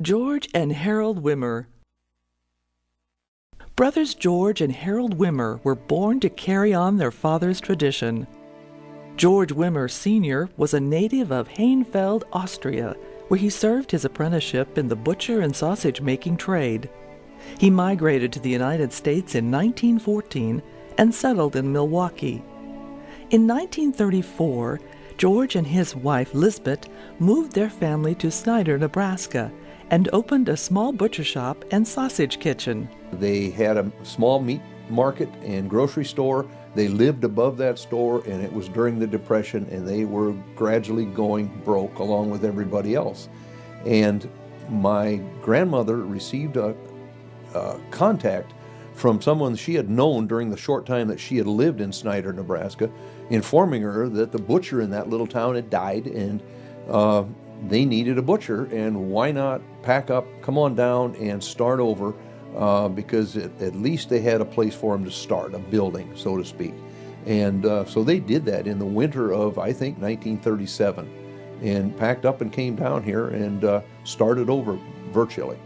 George and Harold Wimmer. Brothers George and Harold Wimmer were born to carry on their father's tradition. George Wimmer Sr. was a native of Hainfeld, Austria, where he served his apprenticeship in the butcher and sausage-making trade. He migrated to the United States in 1914 and settled in Milwaukee. In 1934, George and his wife Lisbeth moved their family to Snyder, Nebraska, and opened a small butcher shop and sausage kitchen. They had a small meat market and grocery store. They lived above that store, and it was during the Depression, and they were gradually going broke along with everybody else. And my grandmother received a contact from someone she had known during the short time that she had lived in Snyder, Nebraska, informing her that the butcher in that little town had died, and they needed a butcher, and why not pack up, come on down, and start over, because at least they had a place for them to start, a building, so to speak. And so they did that in the winter of, I think, 1937, and packed up and came down here and started over virtually.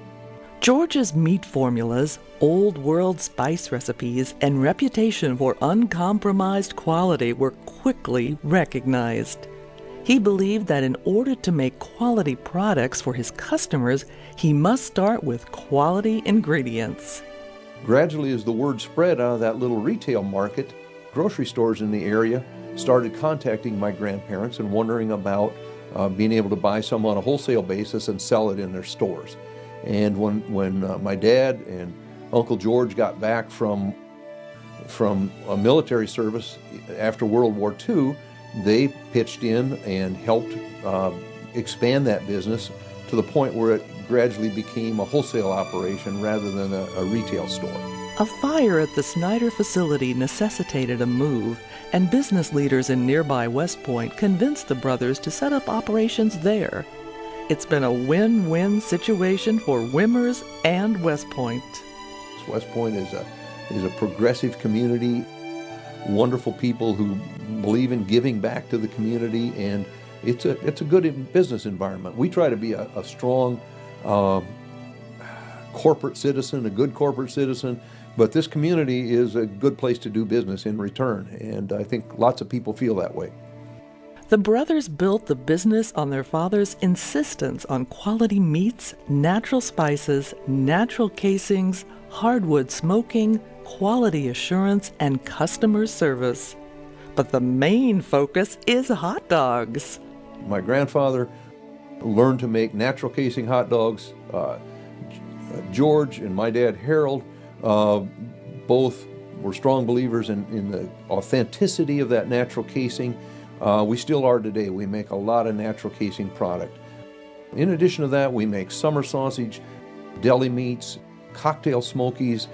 George's meat formulas, old-world spice recipes, and reputation for uncompromised quality were quickly recognized. He believed that in order to make quality products for his customers, he must start with quality ingredients. Gradually, as the word spread out of that little retail market, grocery stores in the area started contacting my grandparents and wondering about being able to buy some on a wholesale basis and sell it in their stores. And when my dad and Uncle George got back from a military service after World War II, they pitched in and helped expand that business to the point where it gradually became a wholesale operation rather than a retail store. A fire at the Snyder facility necessitated a move, and business leaders in nearby West Point convinced the brothers to set up operations there. It's been a win-win situation for Wimmers and West Point. West Point is a progressive community, wonderful people who believe in giving back to the community, and it's a good business environment. We try to be a strong corporate citizen, a good corporate citizen, but this community is a good place to do business in return, and I think lots of people feel that way. The brothers built the business on their father's insistence on quality meats, natural spices, natural casings, hardwood smoking, quality assurance, and customer service. But the main focus is hot dogs. My grandfather learned to make natural casing hot dogs. George and my dad Harold both were strong believers in the authenticity of that natural casing. We still are today. We make a lot of natural casing product. In addition to that, we make summer sausage, deli meats, cocktail smokies.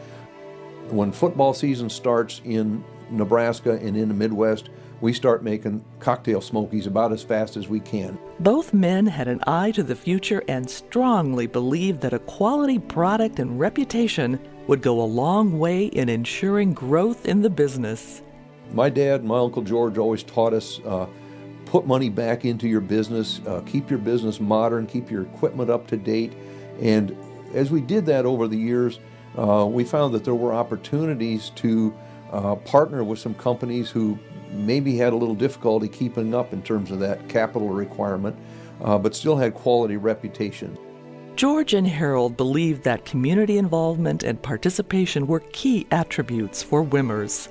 When football season starts in Nebraska and in the Midwest, we start making cocktail smokies about as fast as we can. Both men had an eye to the future and strongly believed that a quality product and reputation would go a long way in ensuring growth in the business. My dad and my Uncle George always taught us, put money back into your business, keep your business modern, keep your equipment up to date. And as we did that over the years, we found that there were opportunities to partner with some companies who maybe had a little difficulty keeping up in terms of that capital requirement, but still had quality reputation. George and Harold believed that community involvement and participation were key attributes for Wimmers.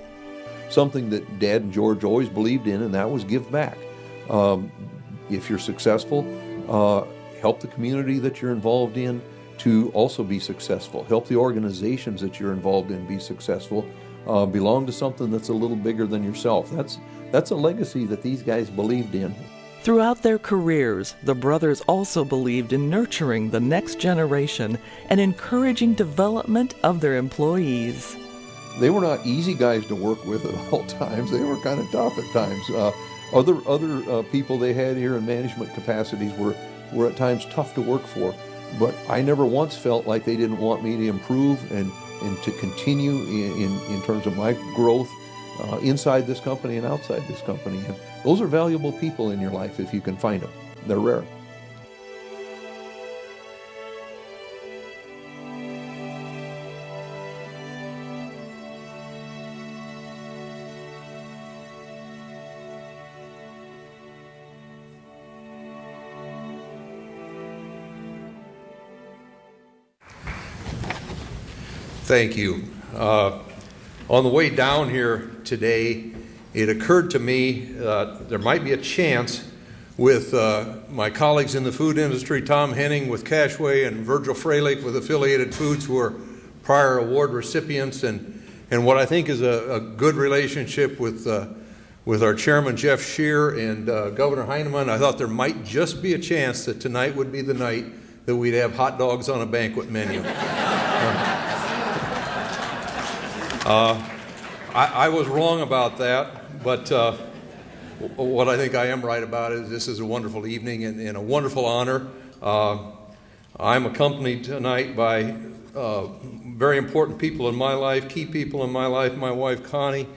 Something that Dad and George always believed in, and that was give back. If you're successful, help the community that you're involved in to also be successful. Help the organizations that you're involved in be successful. Belong to something that's a little bigger than yourself. That's a legacy that these guys believed in. Throughout their careers, the brothers also believed in nurturing the next generation and encouraging development of their employees. They were not easy guys to work with at all times. They were kind of tough at times. Other people they had here in management capacities were at times tough to work for. But I never once felt like they didn't want me to improve and to continue in terms of my growth inside this company and outside this company. And those are valuable people in your life if you can find them. They're rare. Thank you. On the way down here today, it occurred to me there might be a chance with my colleagues in the food industry, Tom Henning with Cashway and Virgil Freilich with Affiliated Foods, who are prior award recipients, and what I think is a good relationship with our chairman, Jeff Scheer, and Governor Heinemann. I thought there might just be a chance that tonight would be the night that we'd have hot dogs on a banquet menu. I was wrong about that, but what I think I am right about is this is a wonderful evening and a wonderful honor. I'm accompanied tonight by very important people in my life, key people in my life, my wife Connie,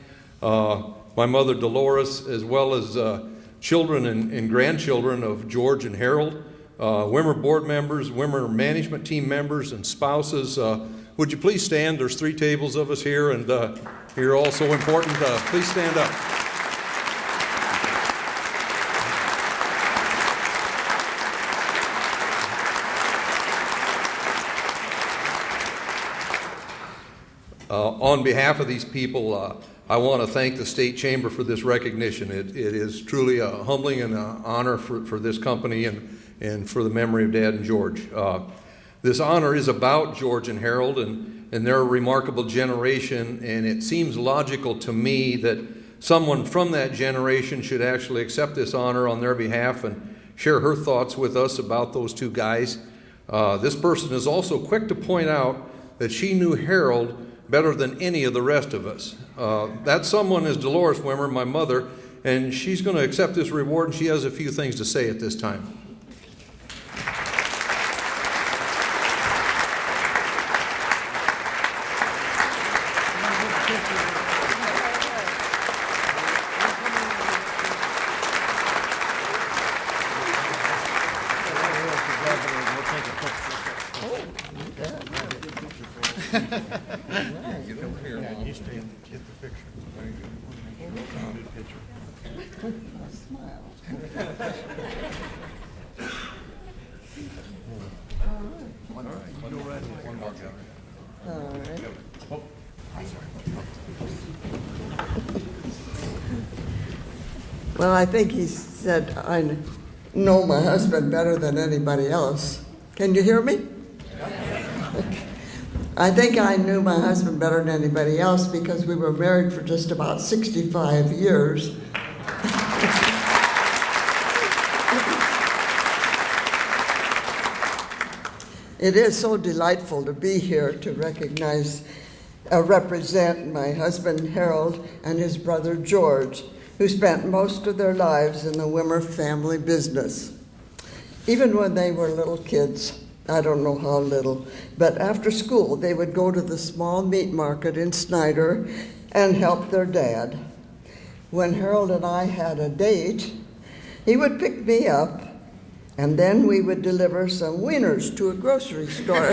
my mother Dolores, as well as children and grandchildren of George and Harold, Wimmer board members, Wimmer management team members, and spouses. Would you please stand? There's 3 tables of us here, and you're all so important. Please stand up. On behalf of these people, I want to thank the State Chamber for this recognition. It is truly a humbling and an honor for this company and for the memory of Dad and George. This honor is about George and Harold, and they're a remarkable generation, and it seems logical to me that someone from that generation should actually accept this honor on their behalf and share her thoughts with us about those 2 guys. This person is also quick to point out that she knew Harold better than any of the rest of us. That someone is Dolores Wimmer, my mother, and she's going to accept this reward, and she has a few things to say at this time. Well, I think he said, I know my husband better than anybody else. Can you hear me? I think I knew my husband better than anybody else because we were married for just about 65 years. It is so delightful to be here to represent my husband Harold and his brother George, who spent most of their lives in the Wimmer family business. Even when they were little kids, I don't know how little, but after school they would go to the small meat market in Snyder and help their dad. When Harold and I had a date, he would pick me up, and then we would deliver some wieners to a grocery store.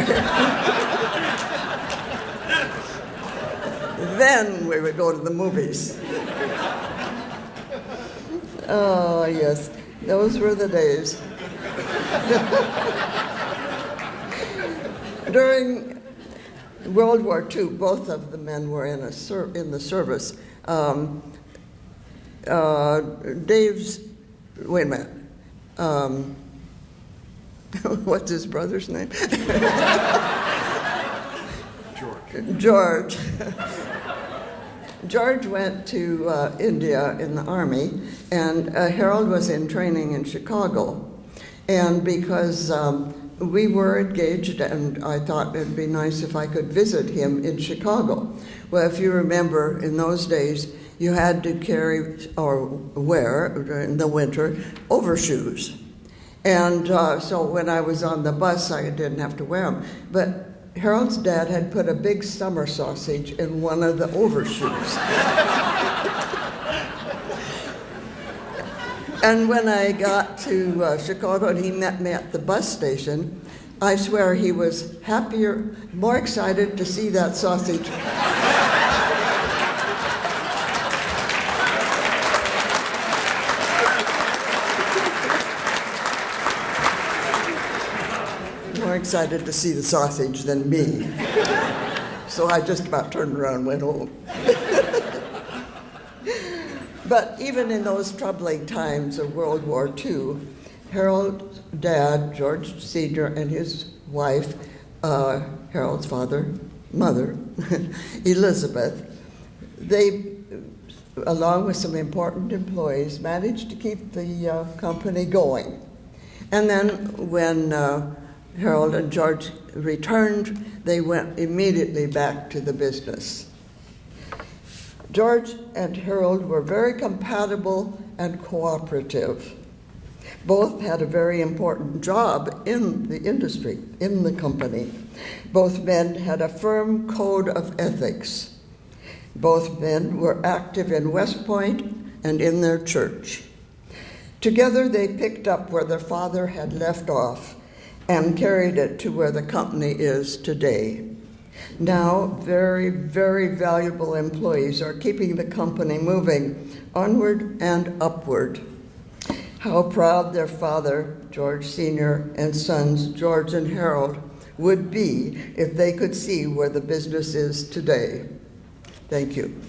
Then we would go to the movies. Oh, yes, those were the days. During World War II, both of the men were in the service. Dave's, wait a minute. What's his brother's name? George. George went to India in the Army, and Harold was in training in Chicago. And because we were engaged, and I thought it'd be nice if I could visit him in Chicago. Well, if you remember, in those days, you had to carry or wear, in the winter, overshoes. And so when I was on the bus, I didn't have to wear them. But Harold's dad had put a big summer sausage in one of the overshoes. And when I got to Chicago and he met me at the bus station, I swear he was happier, more excited to see that sausage. More excited to see the sausage than me. So I just about turned around and went home. But even in those troubling times of World War II, Harold's dad, George Sr., and his wife, Harold's mother, Elizabeth, they, along with some important employees, managed to keep the company going. And then when Harold and George returned, they went immediately back to the business. George and Harold were very compatible and cooperative. Both had a very important job in the industry, in the company. Both men had a firm code of ethics. Both men were active in West Point and in their church. Together they picked up where their father had left off and carried it to where the company is today. Now, very, very valuable employees are keeping the company moving onward and upward. How proud their father, George Sr., and sons, George and Harold, would be if they could see where the business is today. Thank you.